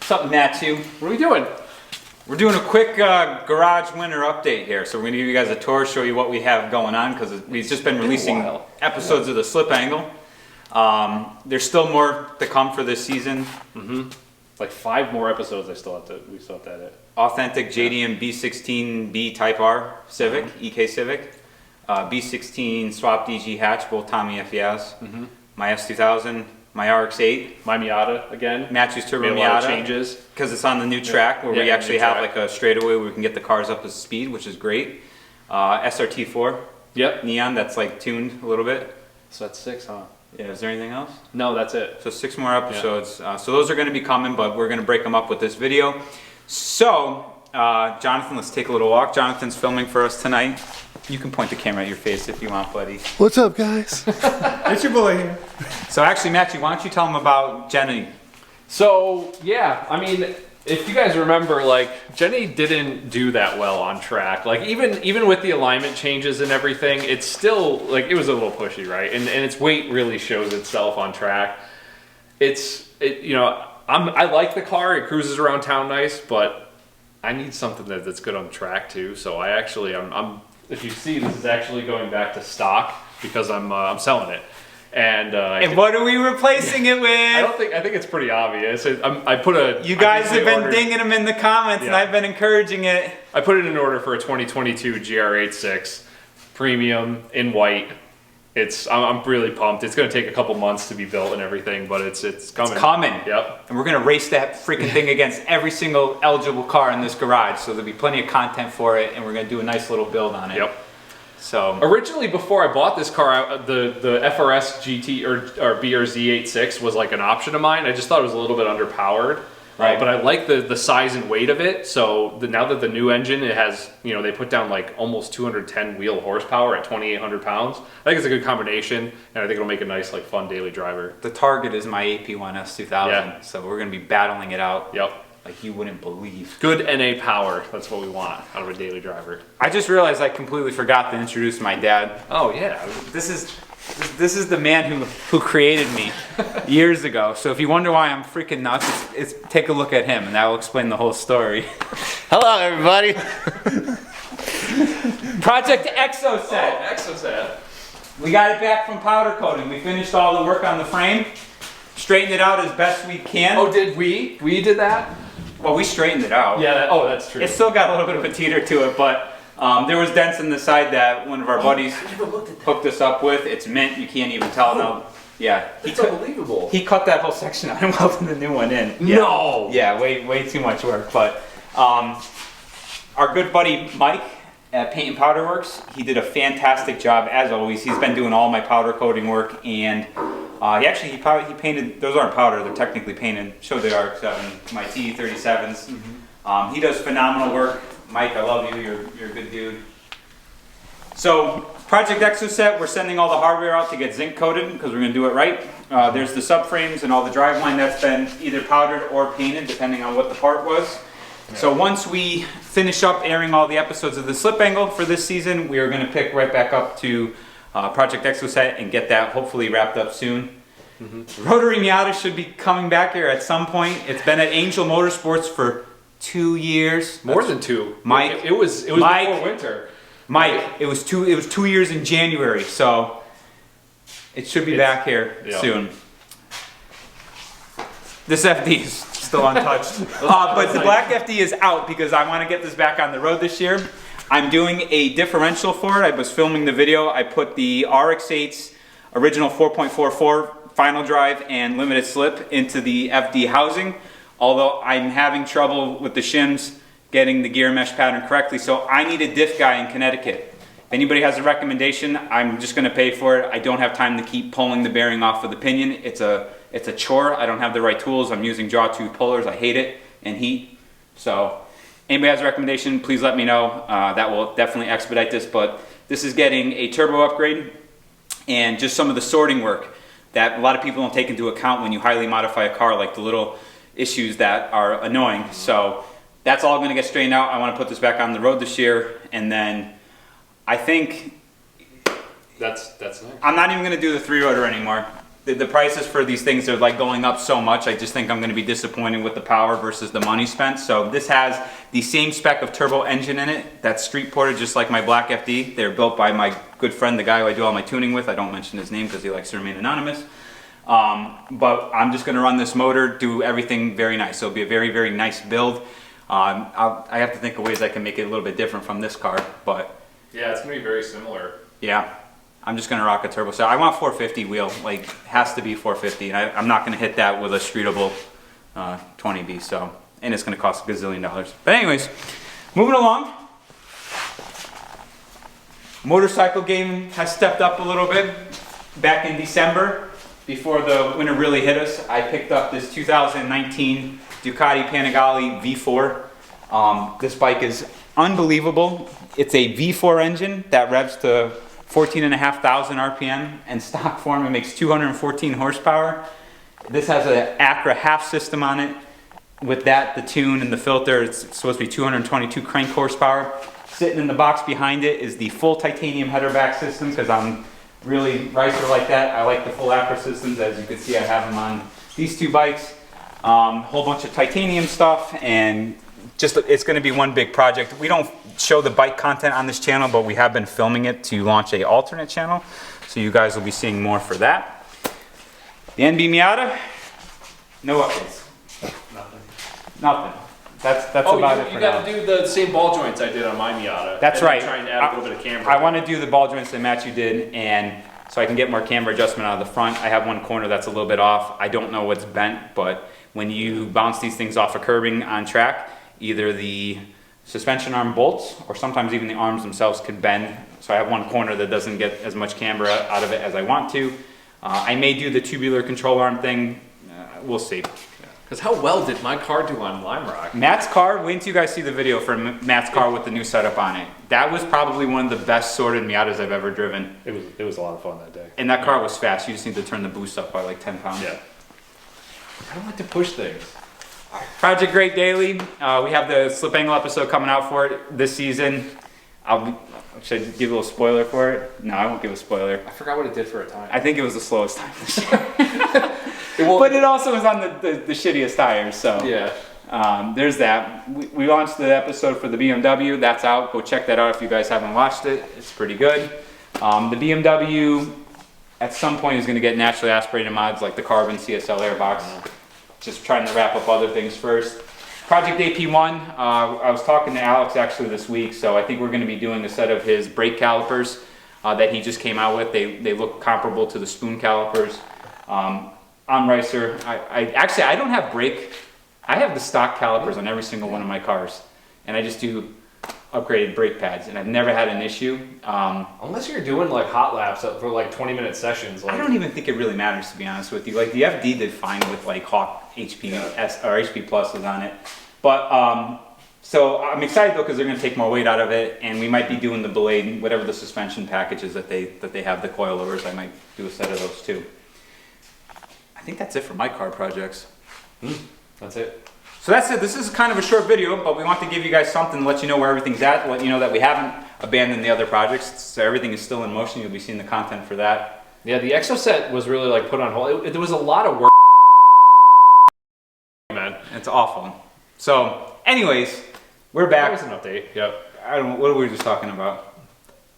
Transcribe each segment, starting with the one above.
What's up, Matchew? What are we doing? We're doing a quick garage winter update here. So we're going to give you guys a tour, show you what we have going on, because we've just been releasing episodes of the Slip Angle. There's still more to come for this season. Like 5 more episodes we still have to edit. Authentic JDM B16B Type R Civic, EK Civic. B16 Swap DG hatch, both Tommy FES. My S2000, my RX-8. My Miata again. Matchew's Turbo Made a lot Miata. of changes. Because it's on the new track where we actually have like a straightaway where we can get the cars up to speed, which is great. SRT4. Yep. Neon, that's like tuned a little bit. So that's 6, huh? Yeah, is there anything else? No, that's it. So 6 more episodes. So those are going to be coming, but we're going to break them up with this video. So, Jonathan, let's take a little walk. Jonathan's filming for us tonight. You can point the camera at your face if you want, buddy. What's up, guys? It's your boy here. So actually, Matthew, why don't you tell them about Jenny? So, yeah, I mean, if you guys remember, like, Jenny didn't do that well on track. Like, even with the alignment changes and everything, it's still, like, it was a little pushy, right? And its weight really shows itself on track. You know, I like the car. It cruises around town nice, but I need something that's good on track, too. So I actually, if you see, this is actually going back to stock because I'm selling it. And what are we replacing it with? I think it's pretty obvious. I put a. You guys have been dinging them in the comments, and I've been encouraging it. I put it in order for a 2022 GR86 premium in white. I'm really pumped. It's going to take a couple months to be built and everything, but it's coming. It's coming. Yep. And we're going to race that freaking thing against every single eligible car in this garage. So there'll be plenty of content for it, and we're going to do a nice little build on it. Yep. So originally, before I bought this car, the FRS GT or BRZ86 was like an option of mine. I just thought it was a little bit underpowered. Right. But I like the size and weight of it. So now that the new engine, it has, you know, they put down like almost 210 wheel horsepower at 2,800 pounds. I think it's a good combination, and I think it'll make a nice, like, fun daily driver. The target is my AP1 S2000, so we're going to be battling it out. Yep. Like you wouldn't believe. Good NA power. That's what we want out of a daily driver. I just realized I completely forgot to introduce my dad. Oh yeah. This is the man who created me years ago. So if you wonder why I'm freaking nuts, it's take a look at him, and that will explain the whole story. Hello, everybody. Project Exoset. Oh, Exoset. We got it back from powder coating. We finished all the work on the frame, straightened it out as best we can. Oh, did we? We did that? Well, we straightened it out. Yeah. That's true. It's still got a little bit of a teeter to it, but there was dents in the side that one of our buddies hooked us up with. It's mint. You can't even tell now. Yeah. It's unbelievable. He cut that whole section out and welded the new one in. Yeah. No. Yeah, way too much work. But our good buddy Mike at Paint and Powder Works, he did a fantastic job as always. He's been doing all my powder coating work, and he painted. Those aren't powder; they're technically painted. Show the RX-7, my TE37s. He does phenomenal work. Mike, I love you. You're a good dude. So, Project Exoset, we're sending all the hardware out to get zinc coated because we're going to do it right. There's the subframes and all the driveline that's been either powdered or painted, depending on what the part was. Yeah. So once we finish up airing all the episodes of the Slip Angle for this season, we are going to pick right back up to Project Exoset and get that hopefully wrapped up soon. Rotary Miata should be coming back here at some point. It's been at Angel Motorsports for 2 years. More than 2. Mike, it was before winter. Mike, it was 2 years in January, so it should be back here soon. This FD is still untouched. But the black FD is out because I want to get this back on the road this year. I'm doing a differential for it. I was filming the video. I put the RX-8's original 4.44 final drive and limited slip into the FD housing, although I'm having trouble with the shims getting the gear mesh pattern correctly, so I need a diff guy in Connecticut. If anybody has a recommendation, I'm just going to pay for it. I don't have time to keep pulling the bearing off of the pinion. It's a chore. I don't have the right tools. I'm using jaw tooth pullers. I hate it and heat. So anybody has a recommendation, please let me know. That will definitely expedite this, but this is getting a turbo upgrade and just some of the sorting work that a lot of people don't take into account when you highly modify a car, like the little issues that are annoying. So that's all going to get straightened out. I want to put this back on the road this year, and then I think that's nice. I'm not even going to do the 3-rotor anymore. the prices for these things are like going up so much. I just think I'm going to be disappointed with the power versus the money spent. So this has the same spec of turbo engine in it. That's street ported just like my Black FD. They're built by my good friend, the guy who I do all my tuning with. I don't mention his name because he likes to remain anonymous. But I'm just going to run this motor, do everything very nice. So it'll be a very, very nice build. I have to think of ways I can make it a little bit different from this car, but Yeah, it's going to be very similar. yeah. I'm just gonna rock a turbo set. I want 450 wheel, like has to be 450, and I'm not gonna hit that with a streetable 20B. So, and it's gonna cost a gazillion dollars. But anyways, moving along. Motorcycle game has stepped up a little bit. Back in December, before the winter really hit us, I picked up this 2019 Ducati Panigale V4. This bike is unbelievable. It's a V4 engine that revs to 14,500 RPM, and stock form it makes 214 horsepower. This has an Acra half system on it. With that, the tune and the filter, it's supposed to be 222 crank horsepower. Sitting in the box behind it is the full titanium header back system, because I'm really ricer like that. I like the full Acra systems. As you can see, I have them on these two bikes. Whole bunch of titanium stuff, and just it's going to be one big project. We don't show the bike content on this channel, but we have been filming it to launch a alternate channel, so you guys will be seeing more for that. The NB Miata, no updates. Nothing. That's about it for you now. got to do the same ball joints I did on my Miata. That's and then right. Try and add a little bit of camber. I want to do the ball joints that Matchew did, and so I can get more camber adjustment out of the front. I have one corner that's a little bit off. I don't know what's bent, but when you bounce these things off of curbing on track, either the suspension arm bolts or sometimes even the arms themselves could bend. So I have one corner that doesn't get as much camber out of it as I want to. I may do the tubular control arm thing. We'll see. Because how well did my car do on Lime Rock? Matt's car, wait until you guys see the video for Matt's car with the new setup on it. That was probably one of the best sorted Miatas I've ever driven. It was a lot of fun that day. And that car was fast. You just need to turn the boost up by like 10 pounds. Yeah. I don't like to push things. Project Great Daily. We have the slip angle episode coming out for it this season. Should I give a little spoiler for it? No, I won't give a spoiler. I forgot what it did for a time. I think it was the slowest time this year. But it also was on the shittiest tires, so Yeah. there's that. We launched the episode for the BMW. That's out. Go check that out if you guys haven't watched it. It's pretty good. The BMW at some point is going to get naturally aspirated mods like the carbon CSL airbox. Just trying to wrap up other things first. Project AP1, I was talking to Alex actually this week, so I think we're going to be doing a set of his brake calipers that he just came out with. They look comparable to the spoon calipers. I'm Ricer. I don't have brake. I have the stock calipers on every single one of my cars, and I just do upgraded brake pads, and I've never had an issue. Unless you're doing like hot laps for like 20-minute sessions. Like, I don't even think it really matters, to be honest with you. Like the FD did fine with like Hawk HP S or HP Plus was on it, but so I'm excited though because they're going to take more weight out of it, and we might be doing the Blade, whatever the suspension packages that they have, the coilovers. I might do a set of those too. I think that's it for my car projects. That's it. So that's it. This is kind of a short video, but we want to give you guys something to let you know where everything's at, let you know that we haven't abandoned the other projects. So everything is still in motion. You'll be seeing the content for that. Yeah, the Exoset was really like put on hold. There was a lot of work. Man, It's awful. So anyways, we're that back. was an update. Yep. I don't know, what were we just talking about?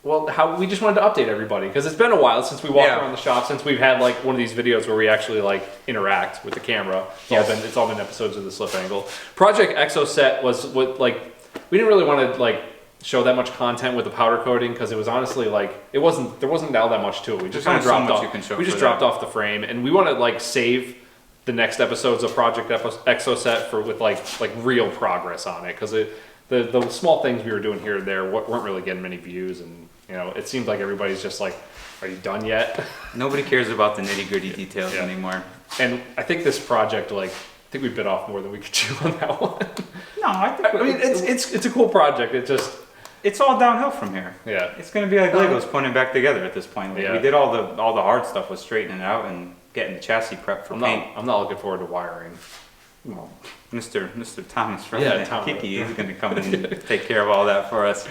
Well, how we just wanted to update everybody because it's been a while since we walked Yeah. around the shop, since we've had like one of these videos where we actually like interact with the camera. It's all been episodes of the slip angle. Project Exoset was what like we didn't really want to like show that much content with the powder coating because it was honestly like there wasn't all that much to it. We just kind of dropped off. We just dropped off the frame, and we want to like save the next episodes of Project Exoset for with like real progress on it because the small things we were doing here and there weren't really getting many views, and you know it seems like everybody's just like, are you done yet? Nobody cares about the nitty-gritty details anymore. And I think this project, like, I think we bit off more than we could chew on that one. No, I mean, it's a cool project. it's all downhill from here. Yeah. It's going to be like Legos putting it back together at this point. Like, Yeah. we did all the hard stuff with straightening it out and getting the chassis prepped for paint. I'm not looking forward to wiring. Well, Mr. Thomas from Tom. Kiki is going to come and take care of all that for us.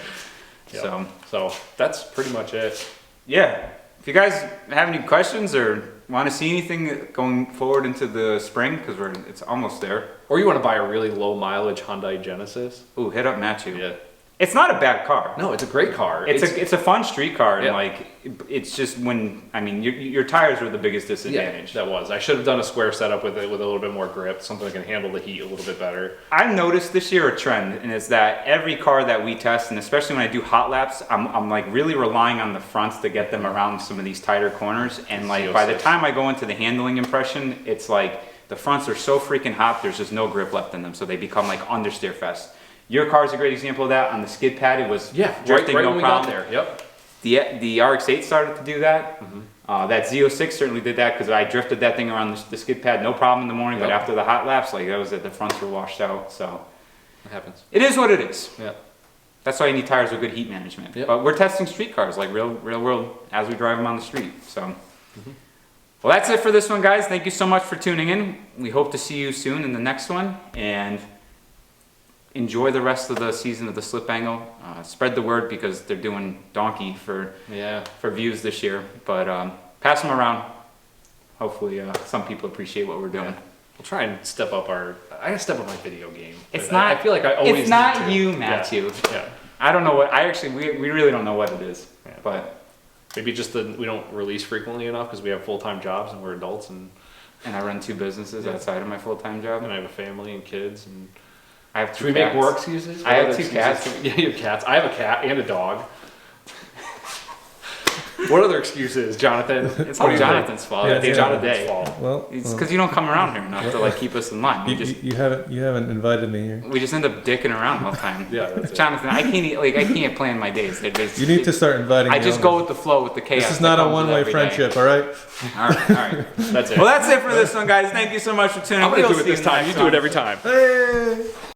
Yep. So that's pretty much it. Yeah, if you guys have any questions or want to see anything going forward into the spring, because it's almost there. Or you want to buy a really low mileage Hyundai Genesis? Ooh, hit up Matchew. Yeah. It's not a bad car. No, it's a great car. It's a fun street car, and Yeah. like it's just your tires were the biggest disadvantage. Yeah, that was. I should have done a square setup with it with a little bit more grip, something that can handle the heat a little bit better. I've noticed this year a trend, and it's that every car that we test, and especially when I do hot laps, I'm like really relying on the fronts to get them around some of these tighter corners. And like by the time I go into the handling impression, it's like the fronts are so freaking hot, there's just no grip left in them, so they become like understeer fest. Your car is a great example of that. On the skid pad, it was drifting right no when we problem. got there. Yep. The RX-8 started to do that. That Z06 certainly did that because I drifted that thing around the skid pad, no problem in the morning. But after the hot laps, like that was it, the fronts were washed out. So It happens. it is what it is. Yeah. That's why you need tires with good heat management. Yep. But we're testing street cars, like real world, as we drive them on the street. So, well, that's it for this one, guys. Thank you so much for tuning in. We hope to see you soon in the next one, and enjoy the rest of the season of the Slip Angle. Spread the word because they're doing donkey for views this year. But pass them around. Hopefully, some people appreciate what we're doing. Yeah. We'll try and step up I gotta step up my video game. It's not. I feel like I always. It's not need to. you, Matthew. Yeah. I don't know what. We really don't know what it is. Yeah. But Maybe just that we don't release frequently enough because we have full-time jobs and we're adults and I run 2 businesses outside of my full-time job. I have a family and kids and. I have 2 Should we cats. make more excuses? I have What 2 other cats. excuses? Yeah, you have cats. I have a cat and a dog. What other excuses, Jonathan? It's all Jonathan's fault. Yeah, It's yeah. Jonathan's fault. Well, It's because you don't come around here enough to like keep us in line. you haven't invited me here. We just end up dicking around all the time. Yeah, that's it. Jonathan, I can't plan my days. You need to start inviting me. I just over. go with the flow with the chaos. This is that not a comes with one-way every day. friendship, all right? All right. That's it. Well, that's it for this one, guys. Thank you so much for tuning in. I'm gonna We'll do it see this in the time. next You do it one. every time. Hey!